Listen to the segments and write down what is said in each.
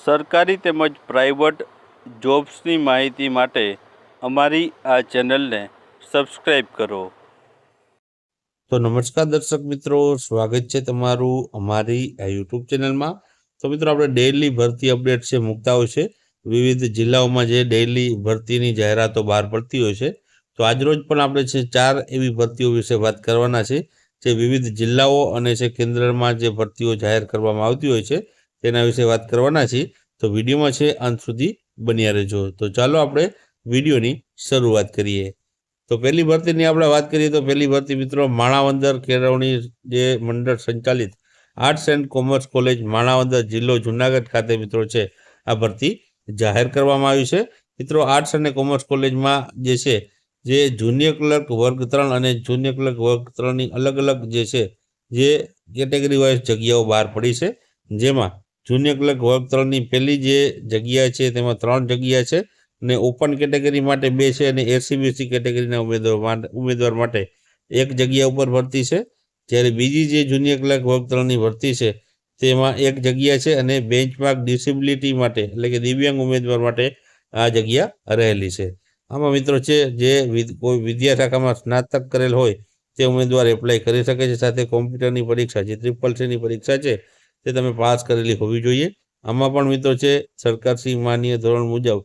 સરકારી તેમજ પ્રાઇવેટ જોબ્સની માહિતી માટે અમારી આ ચેનલને સબસ્ક્રાઈબ કરો. તો નમસ્કાર દર્શક મિત્રો, સ્વાગત છે તમારું અમારી આ યુટ્યુબ ચેનલમાં. તો મિત્રો, આપણે ડેઇલી ભરતી અપડેટ છે મૂકતા હોય છે. વિવિધ જિલ્લાઓમાં જે ડેઇલી ભરતીની જાહેરાતો બહાર પડતી હોય છે. તો આજરોજ પણ આપણે છે 4 એવી ભરતીઓ વિશે વાત કરવાના છે જે વિવિધ જિલ્લાઓ અને છે કેન્દ્રમાં જે ભરતીઓ જાહેર કરવામાં આવતી હોય છે તેના વિશે વાત કરવાના છીએ. તો વિડીયોમાં છે અંત સુધી બન્યા રહેજો. તો ચાલો આપણે વિડીયોની શરૂઆત કરીએ. તો પહેલી ભરતીની આપણે વાત કરીએ તો પહેલી ભરતી મિત્રો માણાવદર કેળવણી જે મંડળ સંચાલિત arts and commerce college Manavadar જિલ્લો જુનાગઢ ખાતે મિત્રો છે આ ભરતી જાહેર કરવામાં આવી છે. મિત્રો, આર્ટ્સ અને કોમર્સ કોલેજમાં જે છે જે જુનિયર ક્લર્ક વર્ગ 3 અને જુનિયર ક્લર્ક વર્ગ 3ની અલગ અલગ જે છે જે કેટેગરી વાઇઝ જગ્યાઓ બહાર પડી છે. જેમાં જુનિયર ક્લર્ક વર્ગ 3ની પહેલી જે જગ્યા છે તેમાં 3 જગ્યા છે અને ઓપન કેટેગરી માટે 2 છે અને એસસી-બીસી કેટેગરીના ઉમેદવાર માટે 1 જગ્યા ઉપર ભરતી છે. જ્યારે બીજી જે જુનિયર ક્લર્ક વર્ગ 3ની ભરતી છે તેમાં 1 જગ્યા છે અને બેન્ચમાર્ક ડિસેબિલિટી માટે એટલે કે દિવ્યાંગ ઉમેદવાર માટે આ જગ્યા રહેલી છે. આમાં મિત્રો છે જે કોઈ વિદ્યા શાખામાં સ્નાતક કરેલ હોય તે ઉમેદવાર એપ્લાય કરી શકે છે. સાથે કોમ્પ્યુટરની પરીક્ષા જે CCC પરીક્ષા છે તે તમે પાસ કરેલી હોવી જોઈએ. આમાં પણ મિત્રો છે સરકારશ્રી માન્ય ધોરણ મુજબ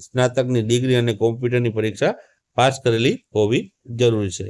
સ્નાતકની ડિગ્રી અને કોમ્પ્યુટરની પરીક્ષા પાસ કરેલી હોવી જરૂરી છે.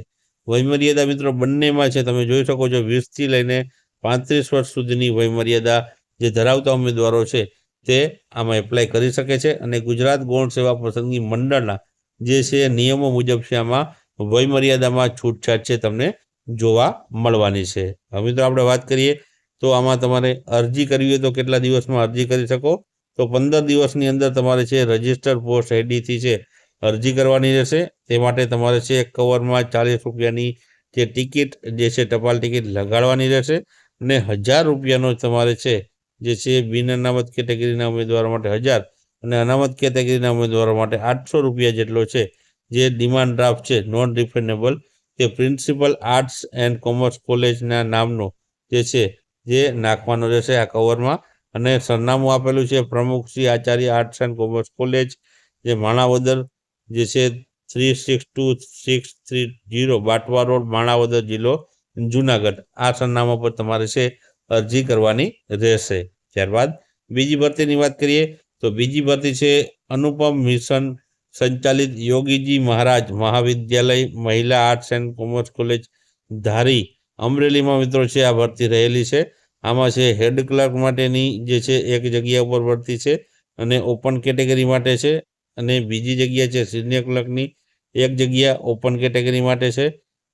વયમર્યાદા મિત્રો બંનેમાં છે તમે જોઈ શકો છો 20થી લઈને 35 વર્ષ સુધીની વયમર્યાદા જે ધરાવતા ઉમેદવારો છે તે આમાં એપ્લાય કરી શકે છે અને ગુજરાત ગૌણ સેવા પસંદગી મંડળના જે છે નિયમો મુજબ છે આમાં વયમર્યાદામાં છૂટછાટ છે તમને જોવા મળવાની છે. હવે મિત્રો આપણે વાત કરીએ તો આમાં તમારે અરજી કરવી હોય તો કેટલા દિવસમાં અરજી કરી શકો? તો 15 દિવસની અંદર તમારે છે રજિસ્ટર પોસ્ટ આઈડીથી છે અરજી કરવાની રહેશે. તે માટે તમારે છે કવરમાં 40 રૂપિયાની જે ટિકિટ જે છે ટપાલ ટિકિટ લગાડવાની રહેશે અને 1000 રૂપિયાનો તમારે છે જે છે બિન અનામત કેટેગરીના ઉમેદવારો માટે 1000 અને અનામત કેટેગરીના ઉમેદવારો માટે 800 રૂપિયા જેટલો છે જે ડિમાન્ડ ડ્રાફ્ટ છે નોન રિફંડેબલ તે પ્રિન્સિપલ આર્ટ્સ એન્ડ કોમર્સ કોલેજના નામનો જે છે જે નાખવાનો રહેશે આ કવરમાં. અને સરનામું આપેલું છે પ્રમુખ Shri Acharya arts and commerce college જે માણાવદર જે છે 362630 બાટવા રોડ માણાવદર જિલ્લો જુનાગઢ આ સરનામા પર તમારે છે અરજી કરવાની રહેશે. ત્યારબાદ બીજી ભરતીની વાત કરીએ તો બીજી ભરતી છે અનુપમ મિશન સંચાલિત યોગીજી મહારાજ મહાવિદ્યાલય મહિલા આર્ટ્સ એન્ડ કોમર્સ કોલેજ ધારી અમરેલીમાં મિત્રો છે આ ભરતી રહેલી છે. આમાં છે હેડ ક્લર્ક માટેની જે છે 1 જગ્યા ઉપર ભરતી છે અને ઓપન કેટેગરી માટે છે અને બીજી જગ્યા છે સિનિયર ક્લર્કની 1 જગ્યા ઓપન કેટેગરી માટે છે.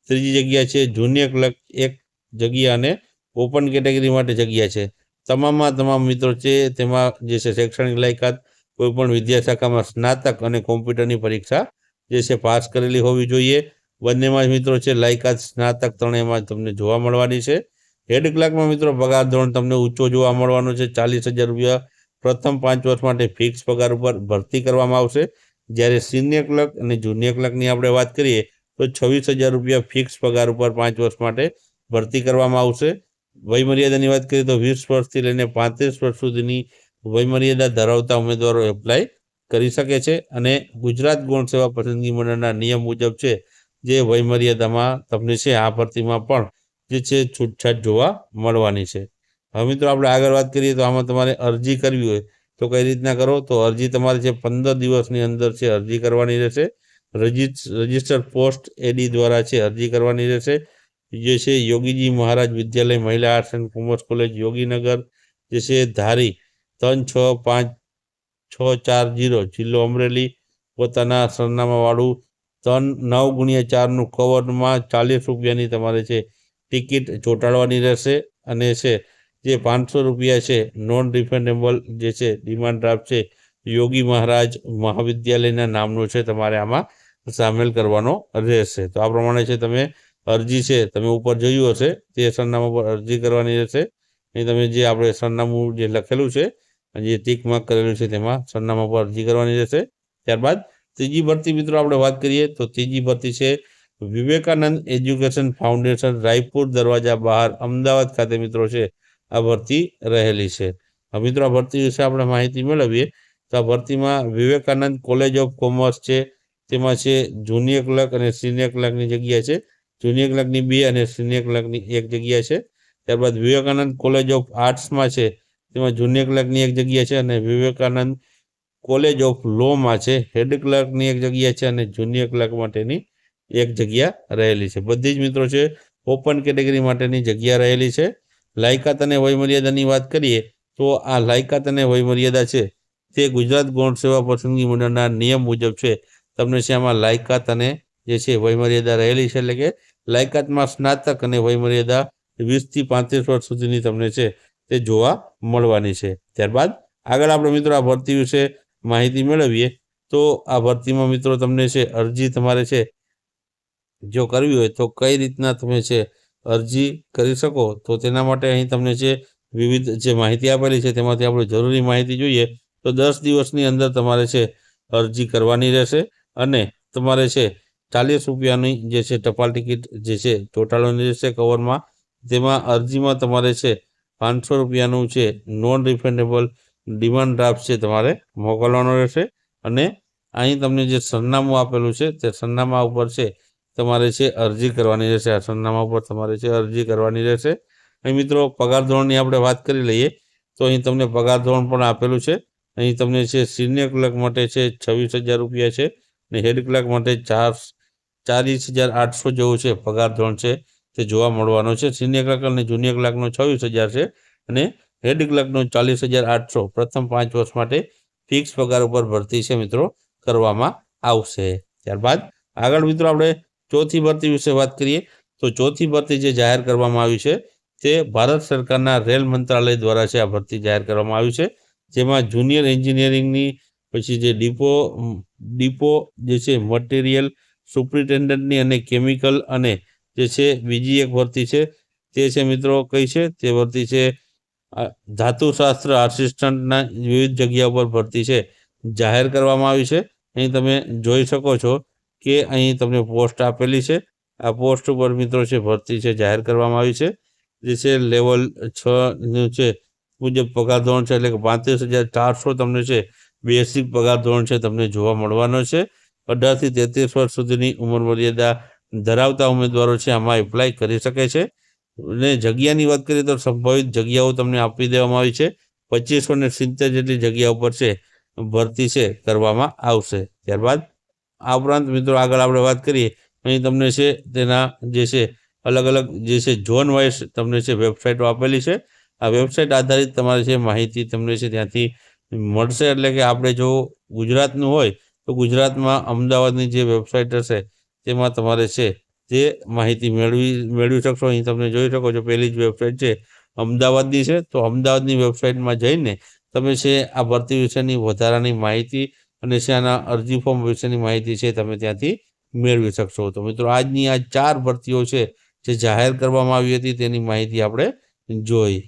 ત્રીજી જગ્યા છે જુનિયર ક્લર્ક 1 જગ્યા અને ઓપન કેટેગરી માટે જગ્યા છે. તમામ મિત્રો છે તેમાં જે છે શૈક્ષણિક લાયકાત કોઈપણ વિદ્યા શાખામાં સ્નાતક અને કોમ્પ્યુટરની પરીક્ષા જે છે પાસ કરેલી હોવી જોઈએ. બંનેમાં મિત્રો છે લાયકાત સ્નાતક ત્રણેયમાં તમને જોવા મળવાની છે. હેડ ક્લાર્કમાં મિત્રો પગાર ધોરણ તમને ઊંચો જોવા મળવાનો છે. 40,000 રૂપિયા પ્રથમ 5 વર્ષ માટે ફિક્સ પગાર ઉપર ભરતી કરવામાં આવશે. જ્યારે સિનિયર ક્લર્ક અને જુનિયર ક્લર્કની આપણે વાત કરીએ તો 26,000 રૂપિયા ફિક્સ પગાર ઉપર 5 વર્ષ માટે ભરતી કરવામાં આવશે. વયમર્યાદાની વાત કરીએ તો 20 વર્ષથી લઈને 35 વર્ષ સુધીની વયમર્યાદા ધરાવતા ઉમેદવારો એપ્લાય કરી શકે છે અને ગુજરાત ગૌણ સેવા પસંદગી મંડળના નિયમ મુજબ છે જે વયમર્યાદામાં તમને છે આ ભરતીમાં પણ જે છે છૂટછાટ જોવા મળવાની છે. હવે મિત્રો આપણે આગળ વાત કરીએ તો આમાં તમારે અરજી કરવી હોય તો કઈ રીતના કરો? તો અરજી તમારે છે 15 દિવસની અંદર છે અરજી કરવાની રહેશે. રજિસ્ટર પોસ્ટ એડી દ્વારા છે અરજી કરવાની રહેશે. જે છે યોગીજી મહારાજ વિદ્યાલય મહિલા arts and commerce college Yoginagar જે છે ધારી 365640 જિલ્લો અમરેલી પોતાના સરનામાવાળું 9x4નું કવરમાં 40 રૂપિયાની તમારે છે ટિકિટ ચોંટાડવાની રહેશે અને છે જે 500 રૂપિયા છે નોન રિફંડેબલ જે છે ડિમાન્ડ ડ્રાફ્ટ છે યોગી મહારાજ મહાવિદ્યાલયના નામનો છે તમારે આમાં સામેલ કરવાનો રહેશે. તો આ પ્રમાણે છે તમે અરજી છે તમે ઉપર જોયું હશે તે સરનામા પર અરજી કરવાની રહેશે. અહીં તમે જે આપણે સરનામું જે લખેલું છે જે ટિક માર્ક કરેલું છે તેમાં સરનામા પર અરજી કરવાની રહેશે. ત્યારબાદ ત્રીજી ભરતી મિત્રો આપણે વાત કરીએ તો ત્રીજી ભરતી છે વિવેકાનંદ એજ્યુકેશન ફાઉન્ડેશન રાયપુર દરવાજા બહાર અમદાવાદ ખાતે મિત્રો છે આ ભરતી રહેલી છે. મિત્રો આ ભરતી વિશે આપણે માહિતી મેળવીએ તો આ ભરતીમાં વિવેકાનંદ કોલેજ ઓફ કોમર્સ છે, તેમાં છે જુનિયર ક્લર્ક અને સિનિયર ક્લર્કની જગ્યા છે. જુનિયર ક્લર્કની 2 અને સિનિયર ક્લર્કની 1 જગ્યા છે. ત્યારબાદ વિવેકાનંદ કોલેજ ઓફ આર્ટ્સમાં છે, તેમાં જુનિયર ક્લર્કની 1 જગ્યા છે અને વિવેકાનંદ કોલેજ ઓફ લોમાં છે હેડ ક્લર્કની 1 જગ્યા છે અને જુનિયર ક્લર્ક માટેની 1 જગ્યા રહેલી છે. બધી જ મિત્રો છે ઓપન કેટેગરી માટેની જગ્યા રહેલી છે. લાયકાત અને વયમર્યાદાની વાત કરીએ તો આ લાયકાત અને વયમર્યાદા છે તે ગુજરાત ગૌણ સેવા પસંદગી મંડળના નિયમ મુજબ છે. તમને છે આમાં લાયકાત અને જે છે વયમર્યાદા રહેલી છે, એટલે કે લાયકાતમાં સ્નાતક અને વયમર્યાદા 20 થી 35 વર્ષ સુધીની તમને છે તે જોવા મળવાની છે. ત્યારબાદ આગળ આપણે મિત્રો આ ભરતી વિશે માહિતી મેળવીએ તો આ ભરતીમાં મિત્રો તમને છે અરજી તમારે છે જો કરવી હોય તો કઈ રીતના તમે છે અરજી કરી શકો, તો તેના માટે અહીં તમને છે વિવિધ જે માહિતી આપેલી છે તેમાંથી આપણે જરૂરી માહિતી જોઈએ તો 10 દિવસની અંદર તમારે છે અરજી કરવાની રહેશે અને તમારે છે 40 રૂપિયાની જે છે ટપાલ ટિકિટ જે છે ચોંટાડવાની રહેશે કવરમાં. તેમાં અરજીમાં તમારે છે 500 રૂપિયાનું છે નોન રિફંડેબલ ડિમાન્ડ ડ્રાફ્ટ છે તમારે મોકલવાનો રહેશે અને અહીં તમને જે સરનામું આપેલું છે તે સરનામા ઉપર છે તમારે છે અરજી કરવાની રહેશે. આ સરનામા ઉપર તમારે છે અરજી કરવાની રહેશે. અહીં મિત્રો પગાર ધોરણની આપણે વાત કરી લઈએ તો અહીં તમને પગાર ધોરણ પણ આપેલું છે. અહીં તમને છે સિનિયર ક્લર્ક માટે છે 26,000 રૂપિયા છે અને હેડ ક્લર્ક માટે 40,800 જેવું છે પગાર ધોરણ છે તે જોવા મળવાનો છે. સિનિયર ક્લર્ક અને જુનિયર ક્લર્કનો 26,000 છે અને હેડ ક્લર્કનો 40,800 પ્રથમ 5 વર્ષ માટે ફિક્સ પગાર ઉપર ભરતી છે મિત્રો કરવામાં આવશે. ત્યારબાદ આગળ મિત્રો આપણે ચોથી ભરતી વિશે વાત કરીએ તો ચોથી ભરતી જે જાહેર કરવામાં આવી છે તે ભારત સરકારના રેલ મંત્રાલય દ્વારા છે આ ભરતી જાહેર કરવામાં આવી છે. જેમાં જુનિયર એન્જિનિયરિંગની પછી જે ડીપો જે છે મટીરિયલ સુપ્રિન્ટેન્ડન્ટની અને કેમિકલ અને જે છે બીજી એક ભરતી છે તે છે મિત્રો કઈ છે તે ભરતી છે ધાતુશાસ્ત્ર આસિસ્ટન્ટના વિવિધ જગ્યા ઉપર ભરતી છે જાહેર કરવામાં આવી છે. અહીં તમે જોઈ શકો છો કે અહીં તમને પોસ્ટ આપેલી છે. આ પોસ્ટ ઉપર મિત્રો છે ભરતી છે જાહેર કરવામાં આવી છે. જે છે લેવલ 6 છે મુજબ પગાર ધોરણ છે, એટલે કે 35,400 તમને છે બેસિક પગાર ધોરણ છે તમને જોવા મળવાનો છે. 18 થી 33 વર્ષ સુધીની ઉંમર મર્યાદા ધરાવતા ઉમેદવારો છે આમાં એપ્લાય કરી શકે છે. અને જગ્યાની વાત કરીએ તો સંભવિત જગ્યાઓ તમને આપી દેવામાં આવી છે. 2570 જેટલી જગ્યા ઉપર છે ભરતી છે કરવામાં આવશે. ત્યારબાદ આ ઉપરાંત મિત્રો આગળ આપણે વાત કરીએ અહીં તમને છે તેના જે છે અલગ અલગ જે છે ઝોન વાઇઝ તમને છે વેબસાઇટો આપેલી છે. આ વેબસાઇટ આધારિત તમારે છે માહિતી તમને છે ત્યાંથી મળશે. એટલે કે આપણે જો ગુજરાતનું હોય તો ગુજરાતમાં અમદાવાદની જે વેબસાઇટ હશે તેમાં તમારે છે તે માહિતી મેળવી શકશો. અહીં તમે જોઈ શકો છો પહેલી જ વેબસાઇટ છે અમદાવાદની છે, તો અમદાવાદની વેબસાઇટમાં જઈને તમે છે આ ભરતી વિશેની વધારાની માહિતી અને છે આના અરજી ફોર્મ વિશેની માહિતી છે તમે ત્યાંથી મેળવી શકશો. તો મિત્રો આજની આ 4 ભરતીઓ છે જે જાહેર કરવામાં આવી હતી તેની માહિતી આપણે જોઈ.